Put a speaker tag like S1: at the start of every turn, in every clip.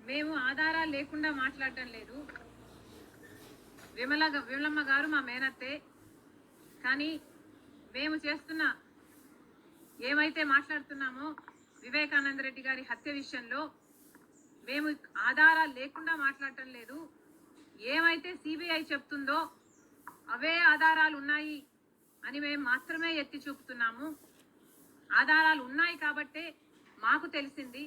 S1: మేము ఆధారాలు లేకుండా మాట్లాడటం లేదు. విమలమ్మ గారు మా మేనత్తే. కానీ మేము చేస్తున్న ఏమైతే మాట్లాడుతున్నామో వివేకానంద రెడ్డి గారి హత్య విషయంలో మేము ఆధారాలు లేకుండా మాట్లాడటం లేదు. ఏమైతే సిబిఐ చెప్తుందో అవే ఆధారాలు ఉన్నాయి అని మేము మాత్రమే ఎత్తి చూపుతున్నాము. ఆధారాలు ఉన్నాయి కాబట్టే మాకు తెలిసింది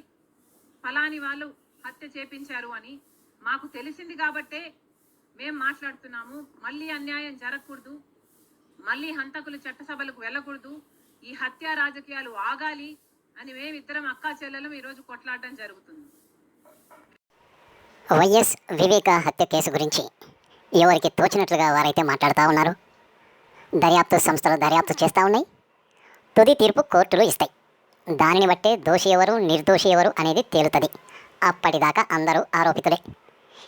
S1: ఫలాని వాళ్ళు హత్య చేపించారు అని మాకు తెలిసింది కాబట్టే మేము మాట్లాడుతున్నాము. మళ్ళీ అన్యాయం జరగకూడదు, మళ్ళీ హంతకులు చట్టసభలకు వెళ్ళకూడదు, ఈ హత్య రాజకీయాలు ఆగాలి అని మేమిద్దరం అక్కా చెల్లెలం ఈరోజు కొట్లాడడం జరుగుతుంది.
S2: వైఎస్ వివేక హత్య కేసు గురించి ఎవరికి తోచినట్లుగా వారైతే మాట్లాడుతూ ఉన్నారు. దర్యాప్తు సంస్థలు దర్యాప్తు చేస్తూ ఉన్నాయి. తుది తీర్పు కోర్టులు ఇస్తాయి. దానిని బట్టే దోషి ఎవరు నిర్దోషి ఎవరు అనేది తేలుతుంది. అప్పటిదాకా అందరూ ఆరోపితులే.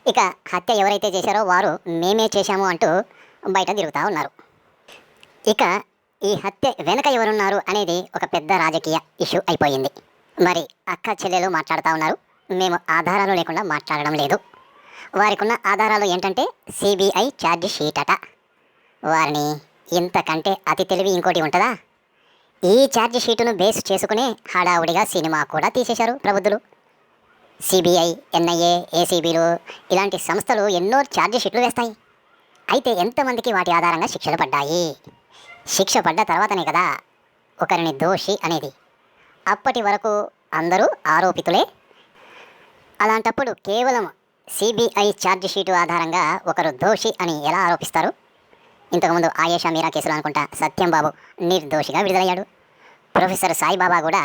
S2: ఇక హత్య ఎవరైతే చేశారో వారు మేమే చేశాము అంటూ బయట తిరుగుతూ ఉన్నారు. ఇక ఈ హత్య వెనక ఎవరున్నారు అనేది ఒక పెద్ద రాజకీయ ఇష్యూ అయిపోయింది. మరి అక్క చెల్లెలు మాట్లాడుతూ ఉన్నారు, మేము ఆధారాలు లేకుండా మాట్లాడడం లేదు. వారికి ఉన్న ఆధారాలు ఏంటంటే సిబిఐ ఛార్జ్ షీట్ అట. వారిని ఇంతకంటే అతి తెలివి ఇంకోటి ఉంటుందా? ఈ ఛార్జ్ షీటును బేస్ చేసుకునే హడావుడిగా సినిమా కూడా తీసేశారు ప్రబుద్ధులు. సిబిఐ, ఎన్ఐఏ, ఏసీబీలు ఇలాంటి సంస్థలు ఎన్నో ఛార్జ్ షీట్లు వేస్తాయి. అయితే ఎంతమందికి వాటి ఆధారంగా శిక్షలు పడ్డాయి? శిక్ష పడ్డ తర్వాతనే కదా ఒకరిని దోషి అనేది. అప్పటి వరకు అందరూ ఆరోపితులే. అలాంటప్పుడు కేవలం సిబిఐ ఛార్జ్ షీటు ఆధారంగా ఒకరు దోషి అని ఎలా ఆరోపిస్తారు? ఇంతకుముందు ఆయేషా మీరా కేసులో అనుకుంటా సత్యంబాబు నిర్దోషిగా విడుదలయ్యాడు. ప్రొఫెసర్ సాయిబాబా కూడా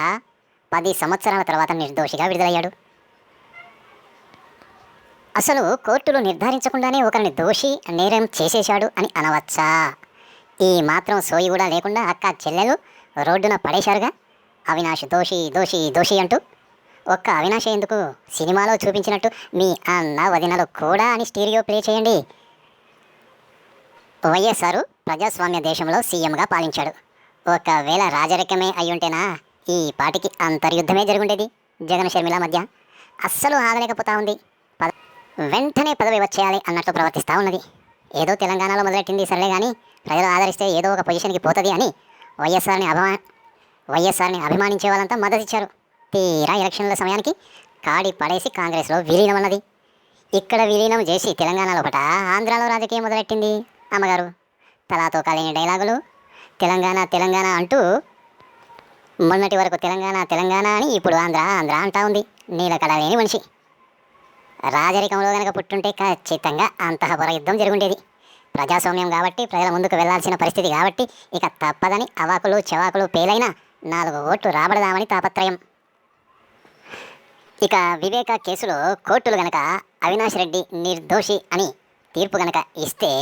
S2: 10 సంవత్సరాల తర్వాత నిర్దోషిగా విడుదలయ్యాడు. అసలు కోర్టులు నిర్ధారించకుండానే ఒకరిని దోషి నేరం చేసేశాడు అని అనవచ్చా? ఈ మాత్రం సోయి కూడా లేకుండా అక్క చెల్లెలు రోడ్డున పడేశారుగా. అవినాష్ దోషి దోషి దోషి అంటూ. ఒక్క అవినాష్ ఎందుకు, సినిమాలో చూపించినట్టు మీ అన్న వదినలు కూడా అని స్టీరియో ప్లే చేయండి. వైఎస్ఆర్ ప్రజాస్వామ్య దేశంలో సీఎంగా పాలించాడు. ఒకవేళ రాజరికమే అయ్యుంటేనా ఈ పాటికి అంతర్యుద్ధమే జరుగుండేది జగన్ షర్మిల మధ్య. అస్సలు ఆగలేకపోతా ఉంది. వెంటనే పదవి వచ్చేయాలి అన్నట్టు ప్రవర్తిస్తూ ఉన్నది. ఏదో తెలంగాణలో మొదలెట్టింది సర్లే కానీ ప్రజలు ఆదరిస్తే ఏదో ఒక పొజిషన్కి పోతుంది అని వైఎస్ఆర్ని అభిమానించే వాళ్ళంతా మద్దతు ఇచ్చారు. తీరా ఎలక్షన్ల సమయానికి కాడి పడేసి కాంగ్రెస్లో విలీనం అన్నది. ఇక్కడ విలీనం చేసి తెలంగాణలో పట ఆంధ్రాలో రాజకీయం మొదలెట్టింది అమ్మగారు. తలాతో కాలేని డైలాగులు, తెలంగాణ తెలంగాణ అంటూ మొన్నటి వరకు తెలంగాణ తెలంగాణ అని ఇప్పుడు ఆంధ్ర ఆంధ్ర అంటా ఉంది. నీలకడ లేని మనిషి. రాజరికంలో కనుక పుట్టుంటే ఖచ్చితంగా అంతఃపుర యుద్ధం జరుగుండేది. ప్రజాస్వామ్యం కాబట్టి ప్రజల ముందుకు వెళ్లాల్సిన పరిస్థితి కాబట్టి ఇక తప్పదని అవాకులు చెవాకులు పేలైన 4 ఓట్లు రాబడదామని తాపత్రయం. ఇక వివేక కేసులో కోర్టులు గనక అవినాష్ రెడ్డి నిర్దోషి అని తీర్పు గనక ఇస్తే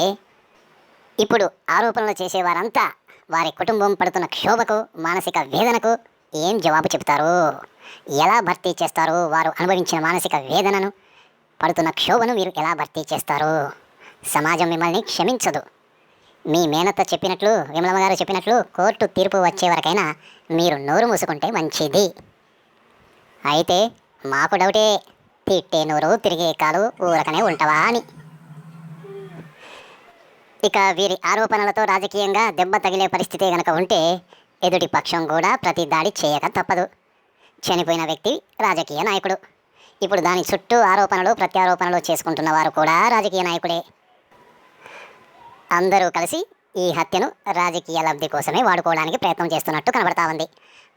S2: ఇప్పుడు ఆరోపణలు చేసేవారంతా వారి కుటుంబం పడుతున్న క్షోభకు, మానసిక వేదనకు ఏం జవాబు చెబుతారు? ఎలా భర్తీ చేస్తారు? వారు అనుభవించిన మానసిక వేదనను, పడుతున్న క్షోభను మీరు ఎలా భర్తీ చేస్తారు? సమాజం మిమ్మల్ని క్షమించదు. మీ మేనత్త చెప్పినట్లు, విమలమ్మ గారు చెప్పినట్లు కోర్టు తీర్పు వచ్చే వరకైనా మీరు నోరు మూసుకుంటే మంచిది. అయితే మాకు డౌటే, తిట్టే నోరు తిరిగే కాలు ఊరకనే ఉంటావా అని. ఇక వీరి ఆరోపణలతో రాజకీయంగా దెబ్బ తగిలే పరిస్థితి కనుక ఉంటే ఎదుటి పక్షం కూడా ప్రతి దాడి చేయక తప్పదు. చనిపోయిన వ్యక్తి రాజకీయ నాయకుడు. ఇప్పుడు దాని చుట్టూ ఆరోపణలు ప్రత్యారోపణలు చేసుకుంటున్న వారు కూడా రాజకీయ నాయకుడే. అందరూ కలిసి ఈ హత్యను రాజకీయ లబ్ధి కోసమే వాడుకోవడానికి ప్రయత్నం చేస్తున్నట్టు కనబడతా ఉంది.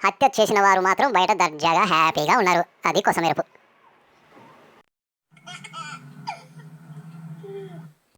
S2: హత్య చేసిన వారు మాత్రం బయట దర్జాగా హ్యాపీగా ఉన్నారు. అది కొసమెరుపు.